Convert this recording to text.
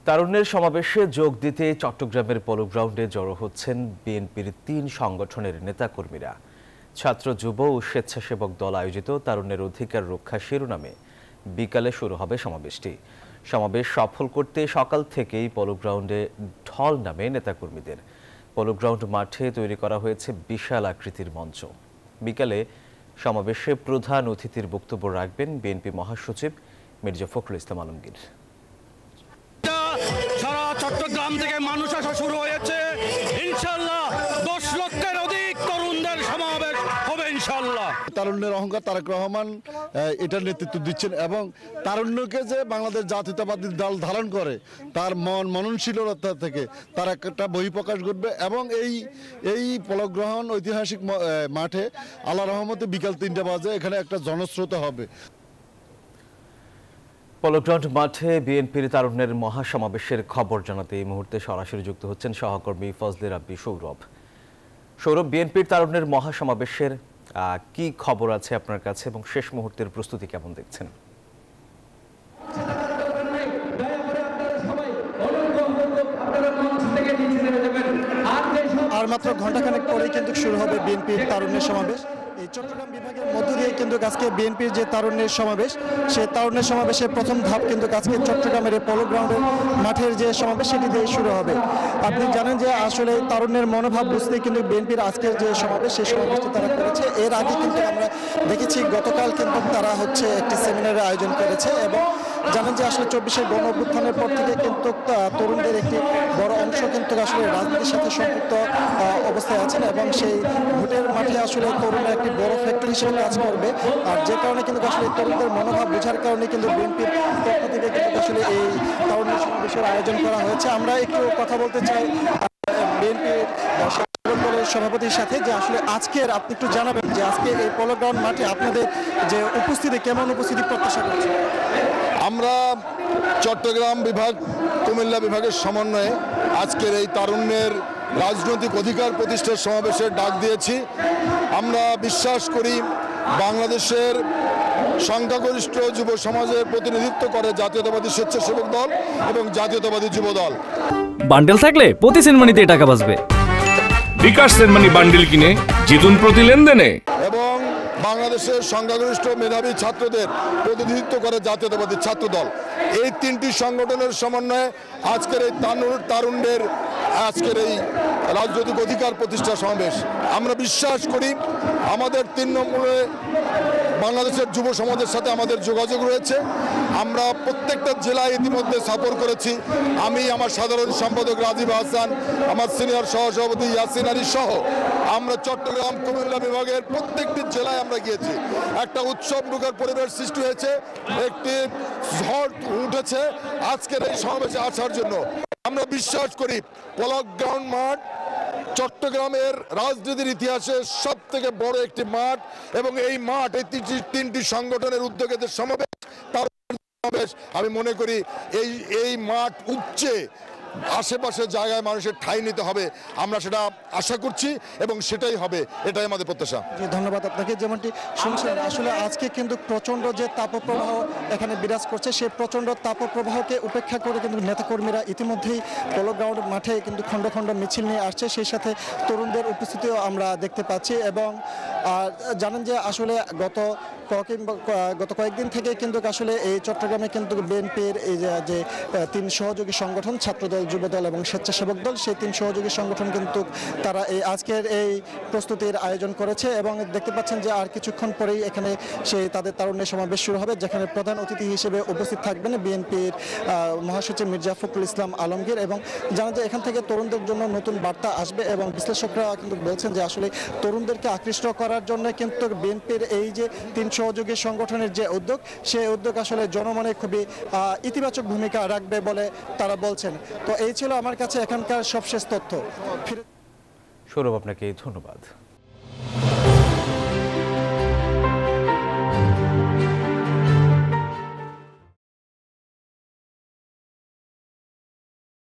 তারুণ্যের সমাবেশে যোগ দিতে চট্টগ্রামের পলো গ্রাউন্ডে জড়ো হচ্ছেন বিএনপির ৩ সংগঠনের নেতাকর্মীরা। ছাত্র, যুব ও স্বেচ্ছাসেবক দল আয়োজিত তারুণ্যের অধিকার রক্ষা শিরোনামে বিকালে শুরু হবে সমাবেশটি। সমাবেশ সফল করতে সকাল থেকেই পলো গ্রাউন্ডে ঢল নামে নেতাকর্মীদের। পলো গ্রাউন্ড মাঠে তৈরি করা হয়েছে বিশাল আকৃতির মঞ্চ। বিকালে সমাবেশে প্রধান অতিথির বক্তব্য রাখবেন বিএনপি মহাসচিব মির্জা ফখরুল ইসলাম আলমগীর। সারা চট্টগ্রাম থেকে মানুষ আসা শুরু হয়েছে। ইনশাআল্লাহ 10 লক্ষের অধিক তরুণদের সমাবেশ হবে ইনশাআল্লাহ। তারুণ্যের অহংকার তারেক রহমান এটার নেতৃত্ব দিচ্ছেন এবং তারুণ্যকে যে বাংলাদেশ জাতীয়তাবাদী দল ধারণ করে তার মননশীলতা থেকে তার একটা বহিঃপ্রকাশ ঘটবে এবং এই পলগ্রহণ ঐতিহাসিক মাঠে আল্লাহ রহমতে বিকাল 3টা বাজে এখানে একটা জনস্রোত হবে। পলো গ্রাউন্ড মাঠে বিএনপির তারুণ্যের মহাসমাবেশের খবর জানাতে এই মুহূর্তে সরাসরি যুক্ত হচ্ছেন সহকর্মী ফজলে রাব্বি সৌরভ। বিএনপির তারুণ্যের মহাসমাবেশের কি খবর আছে আপনার কাছে এবং শেষ মুহূর্তের প্রস্তুতি কেমন দেখছেন? আর মাত্র ঘণ্টাখানেক পরেই কিন্তু শুরু হবে বিএনপির তারুণ্যের সমাবেশ। এই চট্টগ্রাম বিভাগের মধ্য দিয়ে কিন্তু আজকে বিএনপির যে তারুণ্যের সমাবেশ, সেই তারুণ্যের সমাবেশের প্রথম ধাপ কিন্তু আজকে চট্টগ্রামের পলো গ্রাউন্ডের মাঠের যে সমাবেশ সেটি দিয়ে শুরু হবে। আপনি জানেন যে আসলে তারুণ্যের মনোভাব বুঝতে কিন্তু বিএনপির আজকের যে সমাবেশ সেই সমাবেশটি তারা করেছে। এর আগে কিন্তু আমরা দেখেছি গতকাল কিন্তু তারা একটি সেমিনারের আয়োজন করেছে এবং জানেন যে আসলে 24শে গণ অভ্যুত্থানের পর থেকে কিন্তু তরুণদের একটি বড় অংশ কিন্তু আসলে রাজনীতির সাথে সম্পৃক্ত অবস্থায় আছেন এবং সেই ভোটের মাঠে আসলে তরুণরা একটি বড় ফ্যাক্টর হিসেবে কাজ করবে। আর যে কারণে কিন্তু আসলে তরুণদের মনোভাব বোঝার কারণে কিন্তু বিএনপির পক্ষ থেকে কিন্তু আসলে এই তারুণ্য সমাবেশের আয়োজন করা হয়েছে। আমরা একটু কথা বলতে চাই বিএনপির সভাপতির সাথে যে আসলে আজকের আপনি একটু জানাবেন যে আজকে এই পলো গ্রাউন্ড মাঠে আপনাদের যে উপস্থিতি, কেমন উপস্থিতি প্রত্যাশা করছেন? আমরা চট্টগ্রাম বিভাগ, কুমিল্লা বিভাগের সমন্বয়ে আজকের এই তারুণ্যের রাজনৈতিক অধিকার প্রতিষ্ঠার সমাবেশের ডাক দিয়েছি। আমরা বিশ্বাস করি বাংলাদেশের সংখ্যাগরিষ্ঠ যুব সমাজের প্রতিনিধিত্ব করে জাতীয়তাবাদী স্বেচ্ছাসেবক দল এবং জাতীয়তাবাদী যুব দল। বান্ডেল থাকলে প্রতি সেনমানিতে টাকা বাঁচবে। বিকাশ সেনমানি বান্ডেল কিনে জিতুন প্রতি লেনদেনে। এবং বাংলাদেশের সংখ্যাগরিষ্ঠ মেধাবী ছাত্রদের প্রতিনিধিত্ব করে জাতীয়তাবাদী ছাত্র দল। এই 3টি সংগঠনের সমন্বয়ে আজকের এই তারুণ্যের আজকের এই রাজনৈতিক অধিকার প্রতিষ্ঠা সমাবেশ। আমরা বিশ্বাস করি আমাদের 3 নম্বরে বাংলাদেশের যুব সমাজের সাথে আমাদের যোগাযোগ রয়েছে। আমরা প্রত্যেকটা জেলায় ইতিমধ্যে সফর করেছি। আমি, আমার সাধারণ সম্পাদক রাজীব হাসান, আমার সিনিয়র সহসভাপতি ইয়াসিন আলী সহ আমরা চট্টগ্রাম, কুমিল্লা বিভাগের প্রত্যেকটি জেলায় আমরা গিয়েছি। একটা উৎসব মুখর পরিবেশ সৃষ্টি হয়েছে, একটি ঝড় উঠেছে আজকের এই সমাবেশে আসার জন্য। আমরা বিশ্বাস করি পলো গ্রাউন্ড মাঠ চট্টগ্রামের রাজনীতির ইতিহাসে সব থেকে বড় একটি মাঠ এবং এই মাঠ এই 3টি সংগঠনের উদ্যোগের সমাবেশ, তার সমাবেশ। আমি মনে করি এই মাঠ উপচে আশেপাশের জায়গায় মানুষের ঠাঁই নিতে হবে। আমরা সেটা আশা করছি এবং সেটাই হবে, এটাই আমাদের প্রত্যাশা। ধন্যবাদ আপনাকে। যেমনটি শুনছেন আসলে আজকে কিন্তু প্রচণ্ড যে তাপপ্রবাহ এখানে বিরাজ করছে, সেই প্রচণ্ড তাপপ্রবাহকে উপেক্ষা করে কিন্তু নেতাকর্মীরা ইতিমধ্যেই পলো গ্রাউন্ড মাঠে কিন্তু খণ্ড খণ্ড মিছিল নিয়ে আসছে। সেই সাথে তরুণদের উপস্থিতিও আমরা দেখতে পাচ্ছি এবং জানেন যে আসলে গত কয়েকদিন থেকে কিন্তু আসলে এই চট্টগ্রামে কিন্তু বিএনপির এই যে 3 সহযোগী সংগঠন, ছাত্রদল, যুবদল এবং স্বেচ্ছাসেবক দল, সেই 3 সহযোগী সংগঠন কিন্তু তারা এই আজকের এই প্রস্তুতির আয়োজন করেছে এবং দেখতে পাচ্ছেন যে আর কিছুক্ষণ পরেই এখানে তাদের তারুণ্যের সমাবেশ শুরু হবে, যেখানে প্রধান অতিথি হিসেবে উপস্থিত থাকবেন বিএনপির মহাসচিব মির্জা ফখরুল ইসলাম আলমগীর। এবং জানা যায় এখান থেকে তরুণদের জন্য নতুন বার্তা আসবে এবং বিশ্লেষকরা কিন্তু বলছেন যে আসলে তরুণদেরকে আকৃষ্ট করার জন্য কিন্তু বিএনপির এই যে 3 সহযোগী সংগঠনের যে উদ্যোগ, সেই উদ্যোগ আসলে জনমনে খুবই ইতিবাচক ভূমিকা রাখবে বলে তারা বলছেন। তো এই ছিল আমার কাছে এখানকার সবশেষ তথ্য। সৌরভ, আপনাকে ধন্যবাদ।